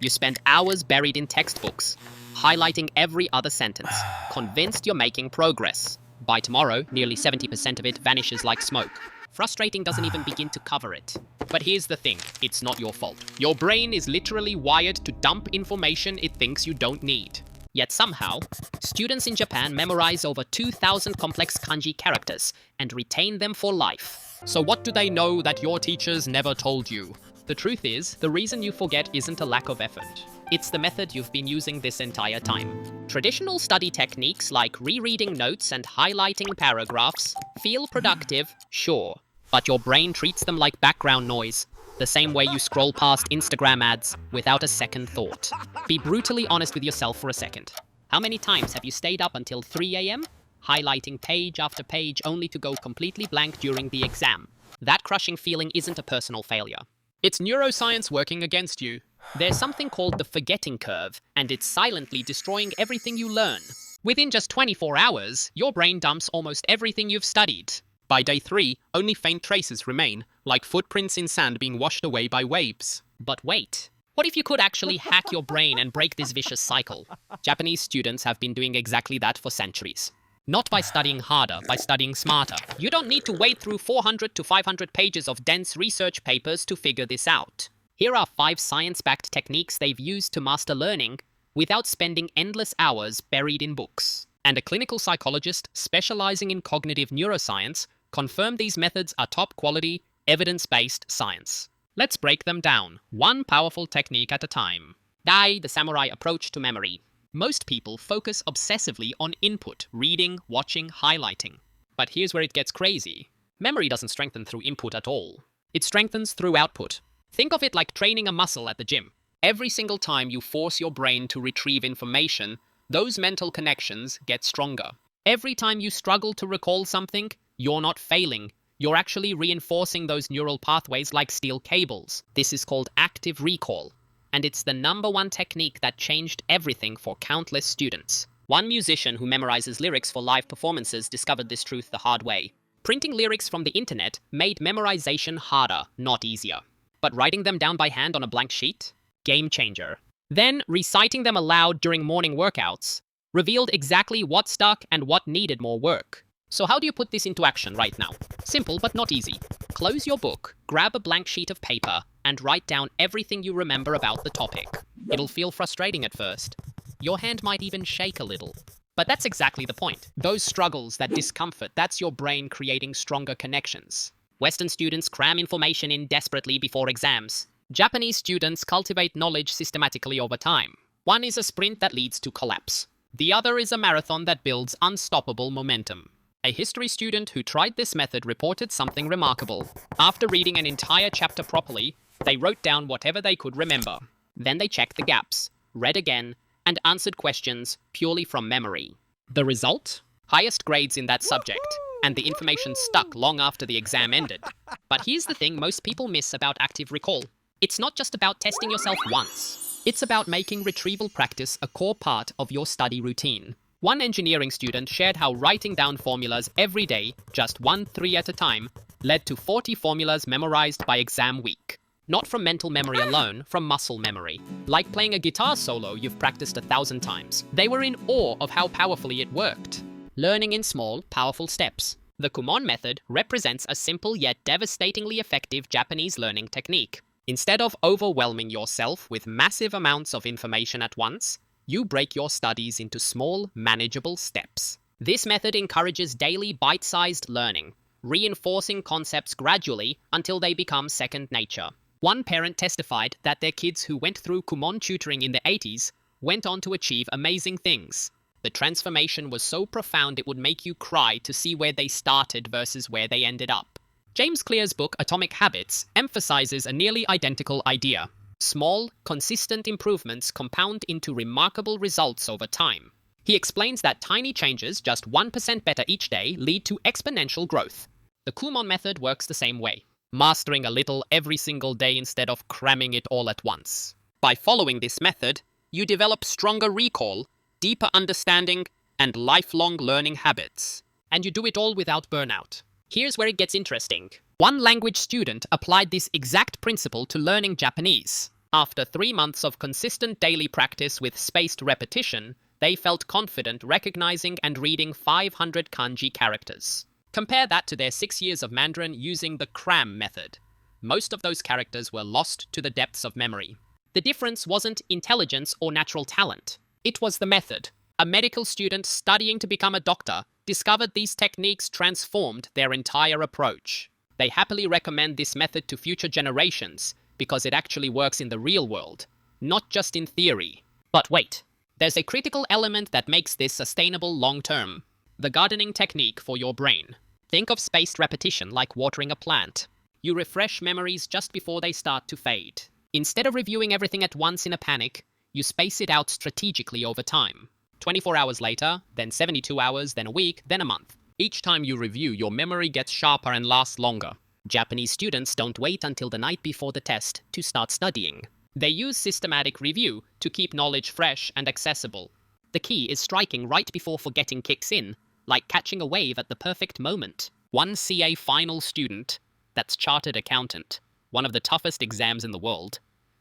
You spend hours buried in textbooks, highlighting every other sentence, convinced you're making progress. By tomorrow, nearly 70% of it vanishes like smoke. Frustrating doesn't even begin to cover it. But here's the thing, it's not your fault. Your brain is literally wired to dump information it thinks you don't need. Yet somehow, students in Japan memorize over 2,000 complex kanji characters and retain them for life. So what do they know that your teachers never told you? The truth is, the reason you forget isn't a lack of effort. It's the method you've been using this entire time. Traditional study techniques like rereading notes and highlighting paragraphs feel productive, sure, but your brain treats them like background noise, the same way you scroll past Instagram ads without a second thought. Be brutally honest with yourself for a second. How many times have you stayed up until 3 a.m., highlighting page after page only to go completely blank during the exam? That crushing feeling isn't a personal failure. It's neuroscience working against you. There's something called the forgetting curve, and it's silently destroying everything you learn. Within just 24 hours, your brain dumps almost everything you've studied. By day 3, only faint traces remain, like footprints in sand being washed away by waves. But wait, what if you could actually hack your brain and break this vicious cycle? Japanese students have been doing exactly that for centuries. Not by studying harder, by studying smarter. You don't need to wade through 400 to 500 pages of dense research papers to figure this out. Here are 5 science-backed techniques they've used to master learning without spending endless hours buried in books. And a clinical psychologist specializing in cognitive neuroscience confirmed these methods are top-quality, evidence-based science. Let's break them down, one powerful technique at a time. Dai, the samurai approach to memory. Most people focus obsessively on input, reading, watching, highlighting. But here's where it gets crazy. Memory doesn't strengthen through input at all. It strengthens through output. Think of it like training a muscle at the gym. Every single time you force your brain to retrieve information, those mental connections get stronger. Every time you struggle to recall something, you're not failing. You're actually reinforcing those neural pathways like steel cables. This is called active recall. And it's the #1 technique that changed everything for countless students. One musician who memorizes lyrics for live performances discovered this truth the hard way. Printing lyrics from the internet made memorization harder, not easier. But writing them down by hand on a blank sheet? Game changer. Then, reciting them aloud during morning workouts revealed exactly what stuck and what needed more work. So how do you put this into action right now? Simple, but not easy. Close your book, grab a blank sheet of paper, and write down everything you remember about the topic. It'll feel frustrating at first. Your hand might even shake a little. But that's exactly the point. Those struggles, that discomfort, that's your brain creating stronger connections. Western students cram information in desperately before exams. Japanese students cultivate knowledge systematically over time. One is a sprint that leads to collapse. The other is a marathon that builds unstoppable momentum. A history student who tried this method reported something remarkable. After reading an entire chapter properly, they wrote down whatever they could remember. Then they checked the gaps, read again, and answered questions purely from memory. The result? Highest grades in that subject, and the information stuck long after the exam ended. But here's the thing most people miss about active recall. It's not just about testing yourself once. It's about making retrieval practice a core part of your study routine. One engineering student shared how writing down formulas every day, just 1-3 at a time, led to 40 formulas memorized by exam week. Not from mental memory alone, from muscle memory. Like playing a guitar solo you've practiced 1,000 times. They were in awe of how powerfully it worked. Learning in small, powerful steps. The Kumon Method represents a simple yet devastatingly effective Japanese learning technique. Instead of overwhelming yourself with massive amounts of information at once, you break your studies into small, manageable steps. This method encourages daily bite-sized learning, reinforcing concepts gradually until they become second nature. One parent testified that their kids who went through Kumon tutoring in the 80s went on to achieve amazing things. The transformation was so profound it would make you cry to see where they started versus where they ended up. James Clear's book Atomic Habits emphasizes a nearly identical idea. Small, consistent improvements compound into remarkable results over time. He explains that tiny changes, just 1% better each day, lead to exponential growth. The Kumon method works the same way, mastering a little every single day instead of cramming it all at once. By following this method, you develop stronger recall, deeper understanding, and lifelong learning habits. And you do it all without burnout. Here's where it gets interesting. One language student applied this exact principle to learning Japanese. After 3 months of consistent daily practice with spaced repetition, they felt confident recognizing and reading 500 kanji characters. Compare that to their 6 years of Mandarin using the cram method. Most of those characters were lost to the depths of memory. The difference wasn't intelligence or natural talent. It was the method. A medical student studying to become a doctor discovered these techniques transformed their entire approach. They happily recommend this method to future generations because it actually works in the real world, not just in theory. But wait, there's a critical element that makes this sustainable long-term: the gardening technique for your brain. Think of spaced repetition like watering a plant. You refresh memories just before they start to fade. Instead of reviewing everything at once in a panic, you space it out strategically over time. 24 hours later, then 72 hours, then a week, then a month. Each time you review, your memory gets sharper and lasts longer. Japanese students don't wait until the night before the test to start studying. They use systematic review to keep knowledge fresh and accessible. The key is striking right before forgetting kicks in, like catching a wave at the perfect moment. One CA final student, that's chartered accountant, one of the toughest exams in the world,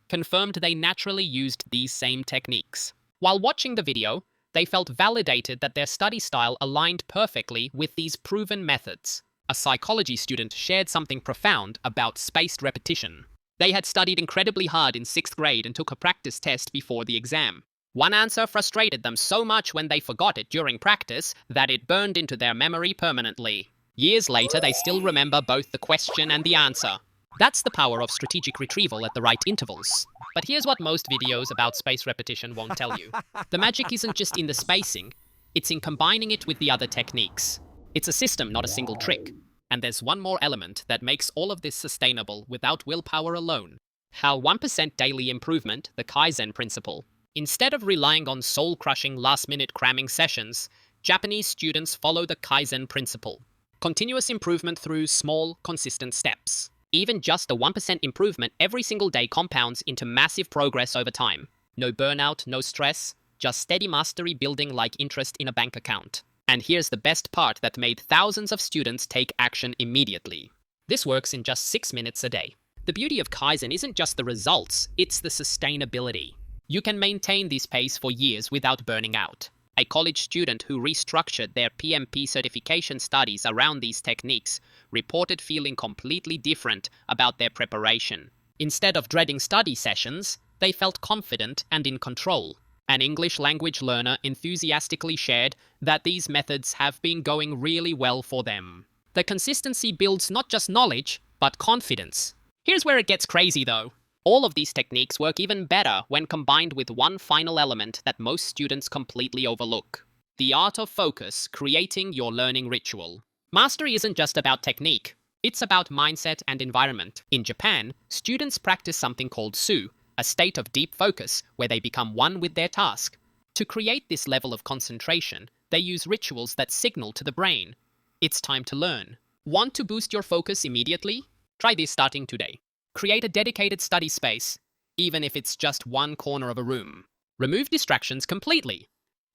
confirmed they naturally used these same techniques. While watching the video, they felt validated that their study style aligned perfectly with these proven methods. A psychology student shared something profound about spaced repetition. They had studied incredibly hard in 6th grade and took a practice test before the exam. One answer frustrated them so much when they forgot it during practice that it burned into their memory permanently. Years later, they still remember both the question and the answer. That's the power of strategic retrieval at the right intervals. But here's what most videos about spaced repetition won't tell you. The magic isn't just in the spacing, it's in combining it with the other techniques. It's a system, not a single trick. And there's one more element that makes all of this sustainable without willpower alone. How 1% daily improvement, the Kaizen principle. Instead of relying on soul-crushing last-minute cramming sessions, Japanese students follow the Kaizen principle. Continuous improvement through small, consistent steps. Even just a 1% improvement every single day compounds into massive progress over time. No burnout, no stress, just steady mastery building like interest in a bank account. And here's the best part that made thousands of students take action immediately. This works in just 6 minutes a day. The beauty of Kaizen isn't just the results, it's the sustainability. You can maintain this pace for years without burning out. A college student who restructured their PMP certification studies around these techniques reported feeling completely different about their preparation. Instead of dreading study sessions, they felt confident and in control. An English language learner enthusiastically shared that these methods have been going really well for them. The consistency builds not just knowledge, but confidence. Here's where it gets crazy though. All of these techniques work even better when combined with one final element that most students completely overlook: the art of focus, creating your learning ritual. Mastery isn't just about technique, it's about mindset and environment. In Japan, students practice something called su, a state of deep focus where they become one with their task. To create this level of concentration, they use rituals that signal to the brain: it's time to learn. Want to boost your focus immediately? Try this starting today. Create a dedicated study space, even if it's just one corner of a room. Remove distractions completely.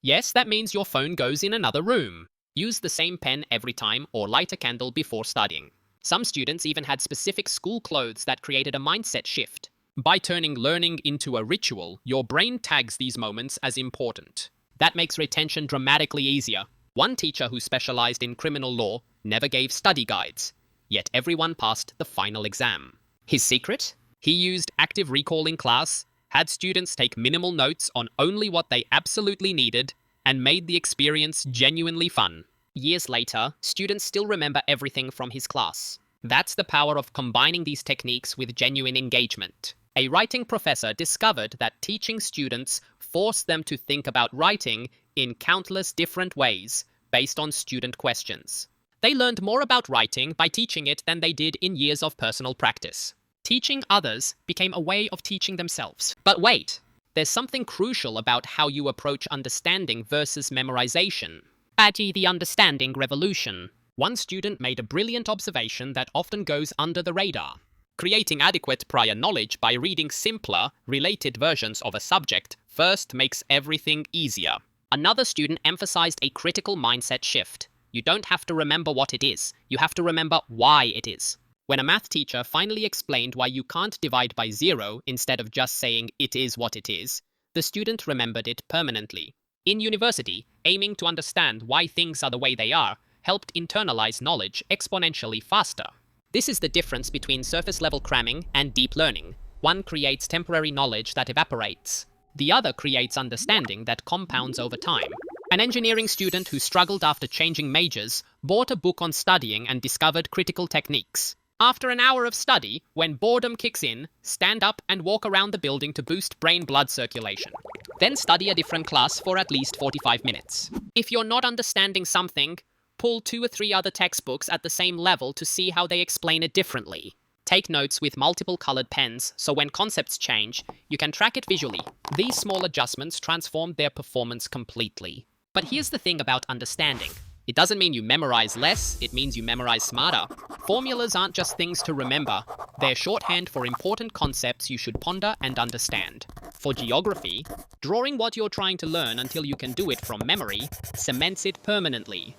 Yes, that means your phone goes in another room. Use the same pen every time or light a candle before studying. Some students even had specific school clothes that created a mindset shift. By turning learning into a ritual, your brain tags these moments as important. That makes retention dramatically easier. One teacher who specialized in criminal law never gave study guides, yet everyone passed the final exam. His secret? He used active recall in class, had students take minimal notes on only what they absolutely needed, and made the experience genuinely fun. Years later, students still remember everything from his class. That's the power of combining these techniques with genuine engagement. A writing professor discovered that teaching students forced them to think about writing in countless different ways based on student questions. They learned more about writing by teaching it than they did in years of personal practice. Teaching others became a way of teaching themselves. But wait, there's something crucial about how you approach understanding versus memorization. Baji, the understanding revolution. One student made a brilliant observation that often goes under the radar. Creating adequate prior knowledge by reading simpler, related versions of a subject first makes everything easier. Another student emphasized a critical mindset shift. You don't have to remember what it is, you have to remember why it is. When a math teacher finally explained why you can't divide by 0 instead of just saying it is what it is, the student remembered it permanently. In university, aiming to understand why things are the way they are helped internalize knowledge exponentially faster. This is the difference between surface-level cramming and deep learning. One creates temporary knowledge that evaporates. The other creates understanding that compounds over time. An engineering student who struggled after changing majors bought a book on studying and discovered critical techniques. After an hour of study, when boredom kicks in, stand up and walk around the building to boost brain blood circulation. Then study a different class for at least 45 minutes. If you're not understanding something, pull 2 or 3 other textbooks at the same level to see how they explain it differently. Take notes with multiple colored pens, so when concepts change, you can track it visually. These small adjustments transform their performance completely. But here's the thing about understanding. It doesn't mean you memorize less, it means you memorize smarter. Formulas aren't just things to remember. They're shorthand for important concepts you should ponder and understand. For geography, drawing what you're trying to learn until you can do it from memory cements it permanently.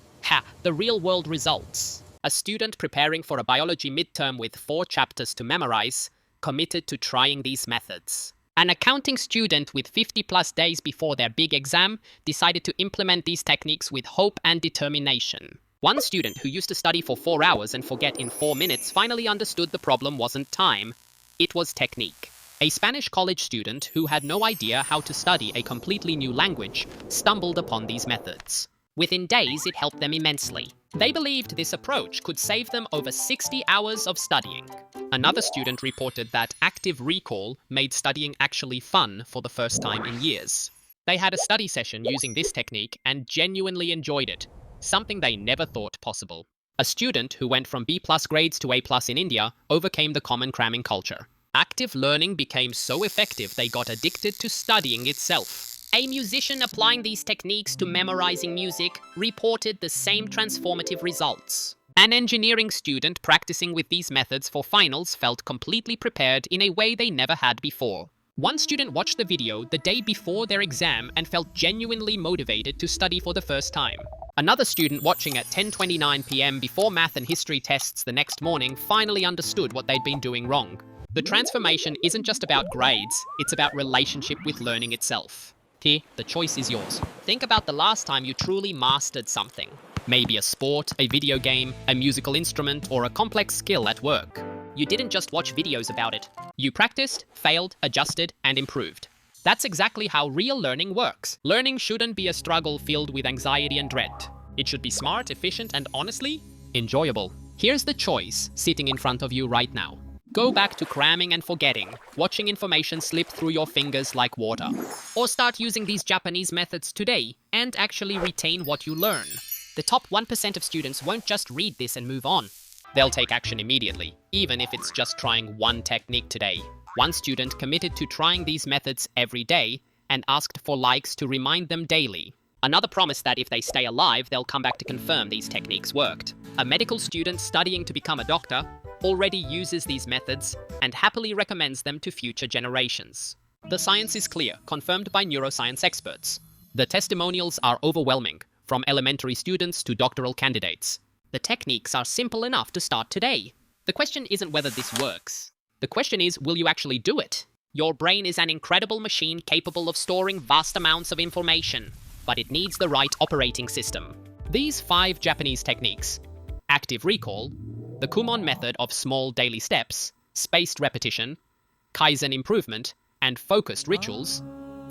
The real-world results. A student preparing for a biology midterm with 4 chapters to memorize committed to trying these methods. An accounting student with 50+ days before their big exam decided to implement these techniques with hope and determination. One student who used to study for 4 hours and forget in 4 minutes finally understood the problem wasn't time, it was technique. A Spanish college student who had no idea how to study a completely new language stumbled upon these methods. Within days, it helped them immensely. They believed this approach could save them over 60 hours of studying. Another student reported that active recall made studying actually fun for the first time in years. They had a study session using this technique and genuinely enjoyed it, something they never thought possible. A student who went from B+ grades to A+ in India overcame the common cramming culture. Active learning became so effective they got addicted to studying itself. A musician applying these techniques to memorizing music reported the same transformative results. An engineering student practicing with these methods for finals felt completely prepared in a way they never had before. One student watched the video the day before their exam and felt genuinely motivated to study for the first time. Another student watching at 10:29 p.m. before math and history tests the next morning finally understood what they'd been doing wrong. The transformation isn't just about grades, it's about relationship with learning itself. Here, the choice is yours. Think about the last time you truly mastered something. Maybe a sport, a video game, a musical instrument, or a complex skill at work. You didn't just watch videos about it. You practiced, failed, adjusted, and improved. That's exactly how real learning works. Learning shouldn't be a struggle filled with anxiety and dread. It should be smart, efficient, and honestly, enjoyable. Here's the choice sitting in front of you right now. Go back to cramming and forgetting, watching information slip through your fingers like water. Or start using these Japanese methods today and actually retain what you learn. The top 1% of students won't just read this and move on. They'll take action immediately, even if it's just trying one technique today. One student committed to trying these methods every day and asked for likes to remind them daily. Another promised that if they stay alive, they'll come back to confirm these techniques worked. A medical student studying to become a doctor already uses these methods and happily recommends them to future generations. The science is clear, confirmed by neuroscience experts. The testimonials are overwhelming, from elementary students to doctoral candidates. The techniques are simple enough to start today. The question isn't whether this works. The question is, will you actually do it? Your brain is an incredible machine capable of storing vast amounts of information, but it needs the right operating system. These 5 Japanese techniques: active recall, the Kumon Method of small daily steps, spaced repetition, Kaizen improvement, and focused rituals,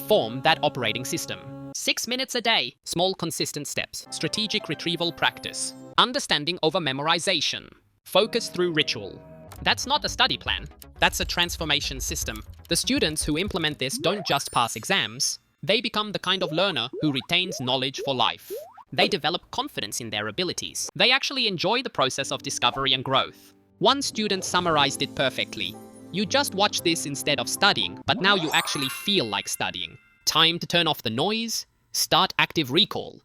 form that operating system. 6 minutes a day, small consistent steps, strategic retrieval practice, understanding over memorization, focus through ritual. That's not a study plan, that's a transformation system. The students who implement this don't just pass exams, they become the kind of learner who retains knowledge for life. They develop confidence in their abilities. They actually enjoy the process of discovery and growth. One student summarized it perfectly. You just watch this instead of studying, but now you actually feel like studying. Time to turn off the noise, start active recall,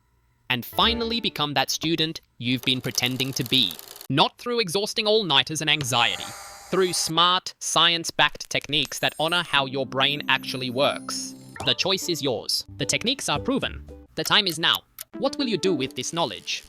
and finally become that student you've been pretending to be. Not through exhausting all-nighters and anxiety, through smart, science-backed techniques that honor how your brain actually works. The choice is yours. The techniques are proven. The time is now. What will you do with this knowledge?